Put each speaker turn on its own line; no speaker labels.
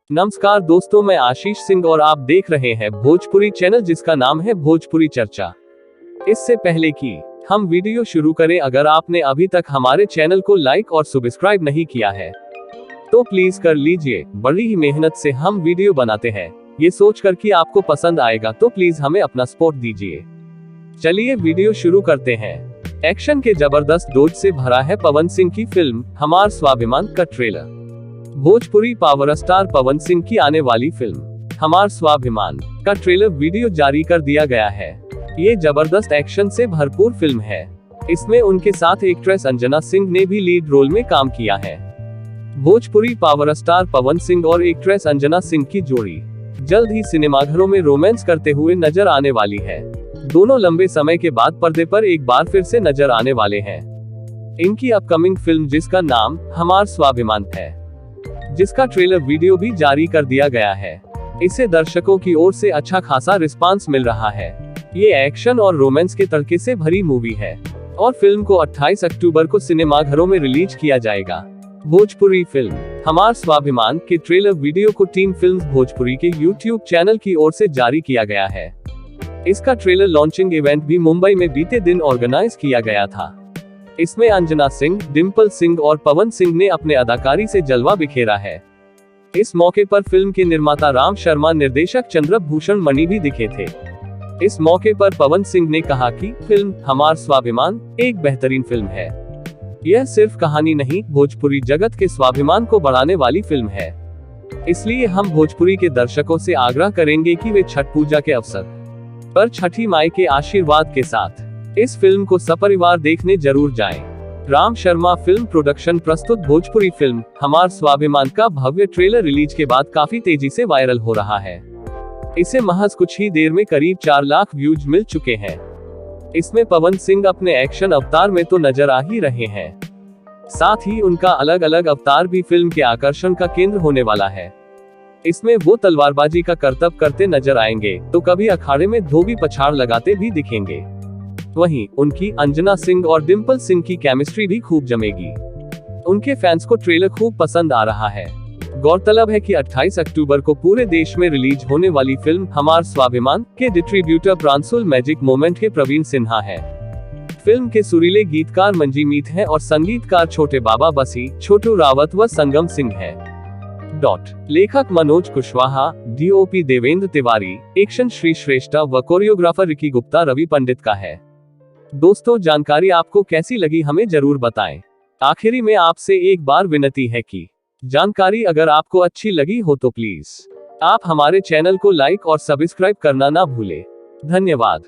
नमस्कार दोस्तों, मैं आशीष सिंह और आप देख रहे हैं भोजपुरी चैनल जिसका नाम है भोजपुरी चर्चा। इससे पहले कि हम वीडियो शुरू करें, अगर आपने अभी तक हमारे चैनल को लाइक और सब्सक्राइब नहीं किया है तो प्लीज कर लीजिए। बड़ी ही मेहनत से हम वीडियो बनाते हैं, ये सोचकर कि आपको पसंद आएगा, तो प्लीज हमें अपना सपोर्ट दीजिए। चलिए वीडियो शुरू करते हैं। एक्शन के जबरदस्त डोज से भरा है पवन सिंह की फिल्म हमार स्वाभिमान का trailer. Bhojpuri power star Pawan Singh की आने वाली फिल्म हमार स्वाभिमान का ट्रेलर वीडियो जारी कर दिया गया है। ये जबरदस्त एक्शन से भरपूर फिल्म है। इसमें उनके साथ एक्ट्रेस अंजना सिंह ने भी लीड रोल में काम किया है। भोजपुरी पावर स्टार पवन सिंह और एक्ट्रेस अंजना सिंह की जोड़ी जल्द ही सिनेमाघरों में रोमांस करते हुए नजर आने वाली है। दोनों लंबे समय के बाद पर्दे पर एक बार फिर से नजर आने वाले हैं। इनकी अपकमिंग फिल्म जिसका नाम हमार स्वाभिमान है, जिसका ट्रेलर वीडियो भी जारी कर दिया गया है। इसे दर्शकों की ओर से अच्छा खासा रिस्पांस मिल रहा है। ये एक्शन और रोमांस के तड़के से भरी मूवी है और फिल्म को 28 अक्टूबर को सिनेमाघरों में रिलीज किया जाएगा। भोजपुरी फिल्म हमार स्वाभिमान के ट्रेलर वीडियो को टीम फिल्म्स भोजपुरी के YouTube चैनल की ओर से जारी किया गया है। इसका ट्रेलर लॉन्चिंग इवेंट भी मुंबई में बीते दिन ऑर्गेनाइज किया गया था। इसमें अंजना सिंह, डिम्पल सिंह और पवन सिंह ने अपने अदाकारी से जलवा बिखेरा है। इस मौके पर फिल्म के निर्माता राम शर्मा, निर्देशक चंद्रभूषण मणि भी दिखे थे। इस मौके पर पवन सिंह ने कहा कि फिल्म हमार स्वाभिमान एक बेहतरीन फिल्म है। यह सिर्फ कहानी नहीं, भोजपुरी जगत के स्वाभिमान को बढ़ाने वाली फिल्म है। इसलिए हम भोजपुरी के दर्शकों से आग्रह करेंगे कि वे छठ पूजा के अवसर पर छठी माई के आशीर्वाद के साथ इस फिल्म को सपरिवार देखने जरूर जाएं। राम शर्मा फिल्म प्रोडक्शन प्रस्तुत भोजपुरी फिल्म हमार स्वाभिमान का भव्य ट्रेलर रिलीज के बाद काफी तेजी से वायरल हो रहा है। इसे महज कुछ ही देर में करीब 4 लाख व्यूज मिल चुके हैं। इसमें पवन सिंह अपने एक्शन अवतार में तो नजर आ ही रहे हैं, साथ ही उनका अलग अलग अवतार भी फिल्म के आकर्षण का केंद्र होने वाला है। इसमें वो तलवारबाजी का करतब करते नजर आएंगे तो कभी अखाड़े में धोबी पछाड़ लगाते भी दिखेंगे। वहीं उनकी अंजना सिंह और डिम्पल सिंह की केमिस्ट्री भी खूब जमेगी। उनके फैंस को ट्रेलर खूब पसंद आ रहा है। गौरतलब है कि 28 अक्टूबर को पूरे देश में रिलीज होने वाली फिल्म हमार स्वाभिमान के डिस्ट्रीब्यूटर ब्रांसुल मैजिक मोमेंट के प्रवीण सिन्हा है। फिल्म के सुरीले गीतकार मंजी मीत हैं और संगीतकार छोटे बाबा बसी, छोटू रावत व संगम सिंह हैं। लेखक मनोज कुशवाहा, DOP देवेंद्र तिवारी, एक्शन श्री श्रेष्ठा व कोरियोग्राफर रिकी गुप्ता रवि पंडित का है। दोस्तों, जानकारी आपको कैसी लगी हमें जरूर बताएं। आखिरी में आपसे एक बार विनती है कि जानकारी अगर आपको अच्छी लगी हो तो प्लीज आप हमारे चैनल को लाइक और सब्सक्राइब करना ना भूलें। धन्यवाद।